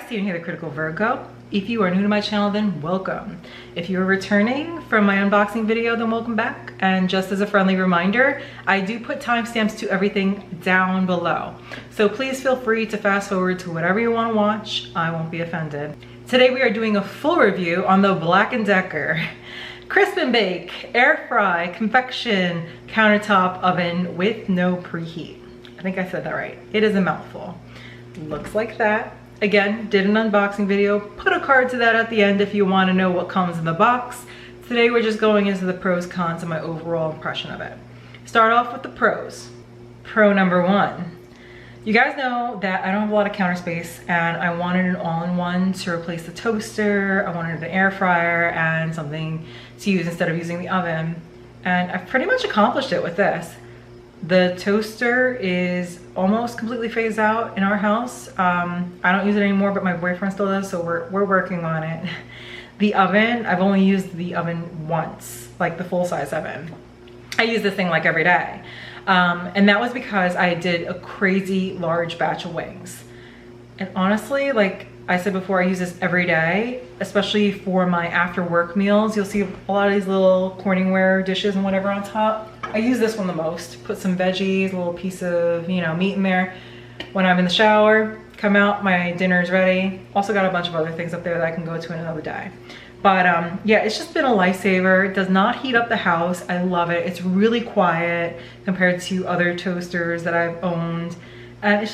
Stephen here, the Critical Virgo. If you are new to my channel, then welcome. If you are returning from my unboxing video, then welcome back. And just as a friendly reminder, I do put timestamps to everything down below. So please feel free to fast forward to whatever you want to watch. I won't be offended. Today we are doing a full review on the Black & Decker Crisp and Bake Air Fry Convection Countertop Oven with no preheat. I think I said that right. It is a mouthful. Looks like that. Again, did an unboxing video. Put a card to that at the end if you want to know what comes in the box. Today we're just going into the pros, cons, and my overall impression of it. Start off with the pros. Pro number one. You guys know that I don't have a lot of counter space and I wanted an all-in-one to replace the toaster. I wanted an air fryer and something to use instead of using the oven. And I've pretty much accomplished it with this. The toaster is almost completely phased out in our house. I don't use it anymore, but my boyfriend still does, so we're working on it. The oven, I've only used the oven once, like the full-size oven. I use this thing like every day. And that was because I did a crazy large batch of wings. And honestly, like I said before, I use this every day, especially for my after work meals. You'll see a lot of these little Corningware dishes and whatever on top. I use this one the most. Put some veggies, a little piece of, meat in there. When I'm in the shower, come out, my dinner's ready. Also got a bunch of other things up there that I can go to in another day. But yeah, it's just been a lifesaver. It does not heat up the house. I love it. It's really quiet compared to other toasters that I've owned. And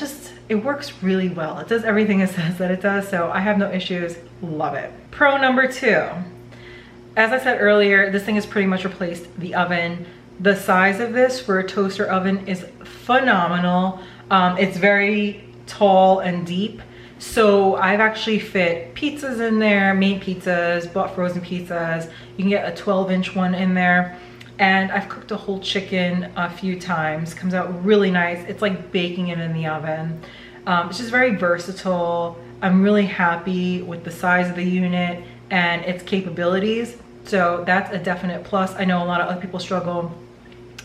it works really well. It does everything it says that it does, so I have no issues. Love it. Pro number two. As I said earlier, this thing has pretty much replaced the oven. The size of this for a toaster oven is phenomenal. It's very tall and deep. So I've actually fit pizzas in there, made pizzas, bought frozen pizzas. You can get a 12-inch one in there. And I've cooked a whole chicken a few times. Comes out really nice. It's like baking it in the oven. It's just very versatile. I'm really happy with the size of the unit and its capabilities. So that's a definite plus. I know a lot of other people struggle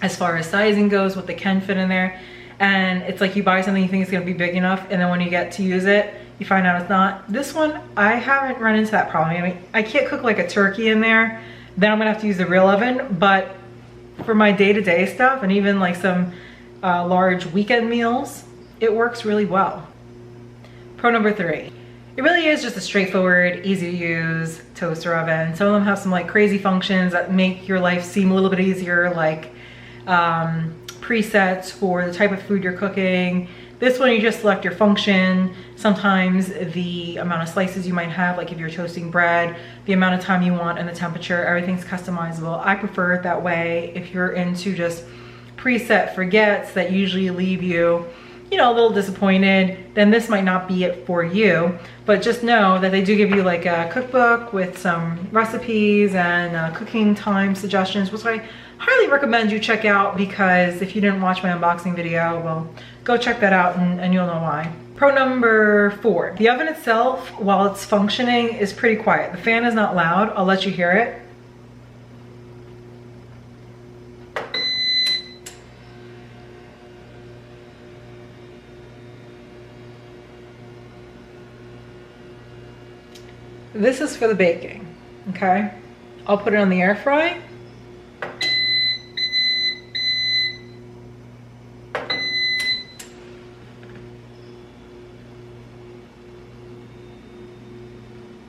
as far as sizing goes, what they can fit in there. And it's like you buy something, you think it's gonna be big enough, and then when you get to use it, you find out it's not. This one, I haven't run into that problem. I mean, I can't cook like a turkey in there. Then I'm gonna have to use the real oven, but for my day-to-day stuff and even like some large weekend meals, it works really well. Pro number three. It really is just a straightforward, easy to use toaster oven. Some of them have some like crazy functions that make your life seem a little bit easier, like presets for the type of food you're cooking. This one, you just select your function. Sometimes the amount of slices you might have, like if you're toasting bread, the amount of time you want and the temperature, everything's customizable. I prefer it that way. If you're into just preset forgets that usually leave you, a little disappointed, then this might not be it for you. But just know that they do give you like a cookbook with some recipes and cooking time suggestions, which I highly recommend you check out, because if you didn't watch my unboxing video, well, go check that out and you'll know why. Pro number four. The oven itself, while it's functioning, is pretty quiet. The fan is not loud. I'll let you hear it. This is for the baking, okay? I'll put it on the air fry.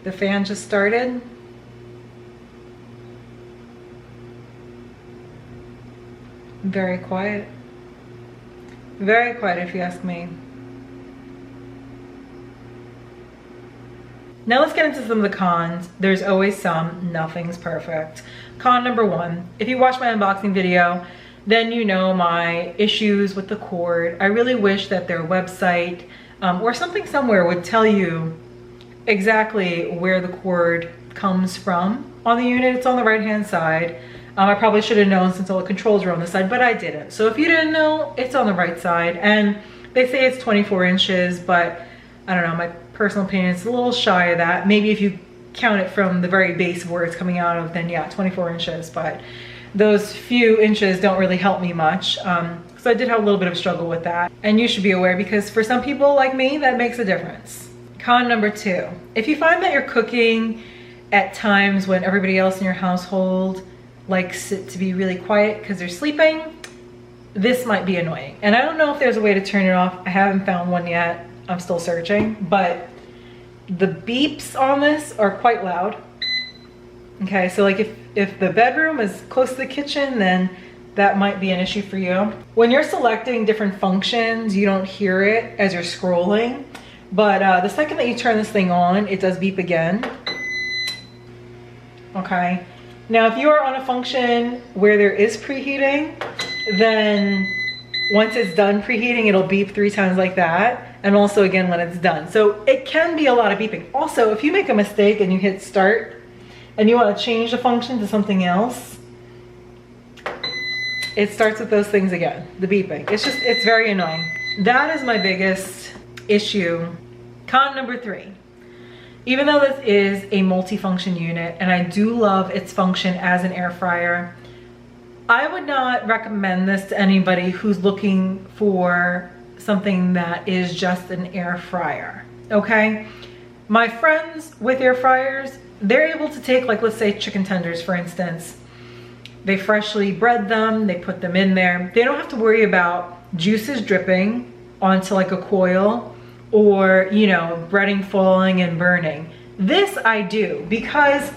The fan just started. Very quiet. Very quiet if you ask me. Now let's get into some of the cons. There's always some. Nothing's perfect. Con number one. If you watch my unboxing video, then you know my issues with the cord. I really wish that their website or something somewhere would tell you exactly where the cord comes from on the unit. It's on the right hand side. I probably should have known since all the controls are on the side, but I didn't. So if you didn't know, it's on the right side. And they say it's 24 inches, but I don't know, my personal opinion is a little shy of that. Maybe if you count it from the very base of where it's coming out of, then yeah, 24 inches. But those few inches don't really help me much. So I did have a little bit of struggle with that. And you should be aware, because for some people like me, that makes a difference. Con number 2, if you find that you're cooking at times when everybody else in your household likes it to be really quiet because they're sleeping, this might be annoying. And I don't know if there's a way to turn it off. I haven't found one yet. I'm still searching, but the beeps on this are quite loud. Okay, so like if the bedroom is close to the kitchen, then that might be an issue for you. When you're selecting different functions, you don't hear it as you're scrolling, but the second that you turn this thing on, it does beep again. Okay, now if you are on a function where there is preheating, then once it's done preheating, it'll beep 3 times like that, and also again when it's done. So it can be a lot of beeping. Also, if you make a mistake and you hit start and you want to change the function to something else, it starts with those things again, the beeping. It's very annoying. That is my biggest issue. Con number 3. Even though this is a multi-function unit and I do love its function as an air fryer, I would not recommend this to anybody who's looking for something that is just an air fryer, okay? My friends with air fryers, they're able to take, like, let's say chicken tenders, for instance. They freshly bread them, they put them in there. They don't have to worry about juices dripping onto like a coil or, you know, breading falling and burning. This I do because,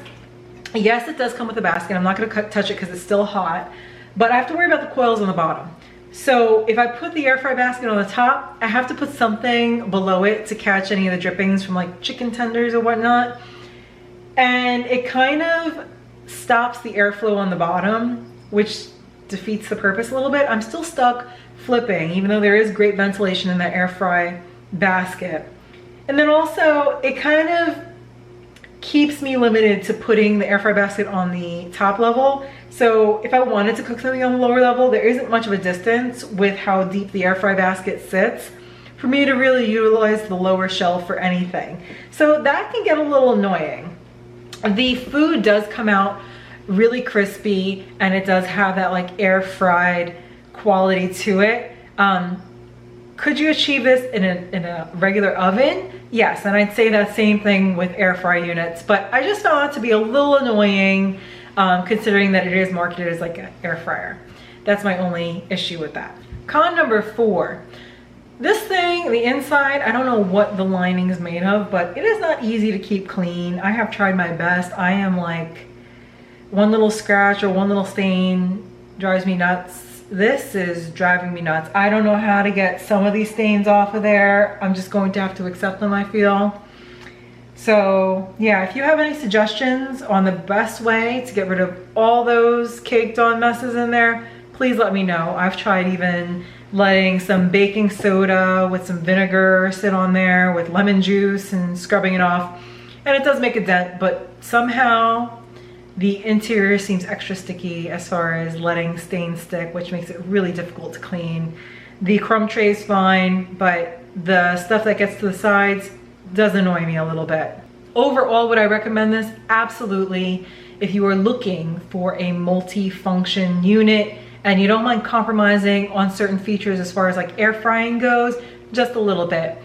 yes, it does come with a basket. I'm not gonna touch it because it's still hot, but I have to worry about the coils on the bottom. So if I put the air fry basket on the top, I have to put something below it to catch any of the drippings from like chicken tenders or whatnot. And it kind of stops the airflow on the bottom, which defeats the purpose a little bit. I'm still stuck flipping, even though there is great ventilation in that air fry basket. And then also it kind of keeps me limited to putting the air fry basket on the top level. So if I wanted to cook something on the lower level, there isn't much of a distance with how deep the air fry basket sits for me to really utilize the lower shelf for anything. So that can get a little annoying. The food does come out really crispy and it does have that like air fried quality to it. Could you achieve this in a regular oven? Yes, and I'd say that same thing with air fry units, but I just found it to be a little annoying considering that it is marketed as like an air fryer. That's my only issue with that. Con number 4. This thing, the inside, I don't know what the lining is made of, but it is not easy to keep clean. I have tried my best. I am like, one little scratch or one little stain drives me nuts. This is driving me nuts. I don't know how to get some of these stains off of there. I'm just going to have to accept them, I feel. So yeah, if you have any suggestions on the best way to get rid of all those caked on messes in there, please let me know. I've tried even letting some baking soda with some vinegar sit on there with lemon juice and scrubbing it off. And it does make a dent, but somehow the interior seems extra sticky as far as letting stains stick, which makes it really difficult to clean. The crumb tray is fine, but the stuff that gets to the sides does annoy me a little bit. Overall, would I recommend this? Absolutely. If you are looking for a multi-function unit and you don't mind compromising on certain features as far as like air frying goes, just a little bit.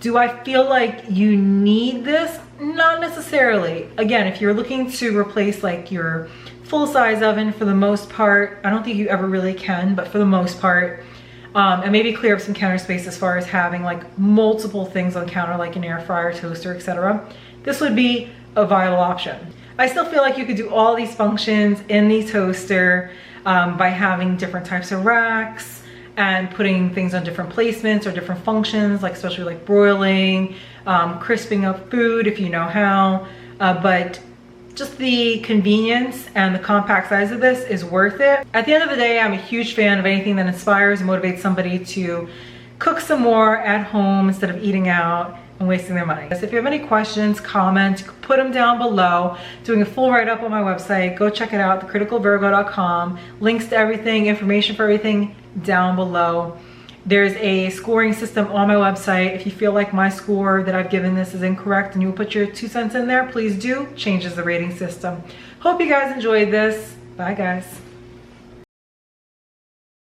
Do I feel like you need this? Not necessarily. Again, if you're looking to replace like your full-size oven, for the most part, I don't think you ever really can, but for the most part, and maybe clear up some counter space as far as having like multiple things on counter like an air fryer, toaster, etc. This would be a viable option. I still feel like you could do all these functions in the toaster by having different types of racks and putting things on different placements or different functions, like especially like broiling, crisping up food if you know how, but just the convenience and the compact size of this is worth it. At the end of the day, I'm a huge fan of anything that inspires and motivates somebody to cook some more at home instead of eating out and wasting their money. So if you have any questions, comments, put them down below. Doing a full write-up on my website. Go check it out, thecriticalvirgo.com. Links to everything, information for everything down below. There's a scoring system on my website. If you feel like my score that I've given this is incorrect and you will put your 2 cents in there, please do. Changes the rating system. Hope you guys enjoyed this. Bye guys.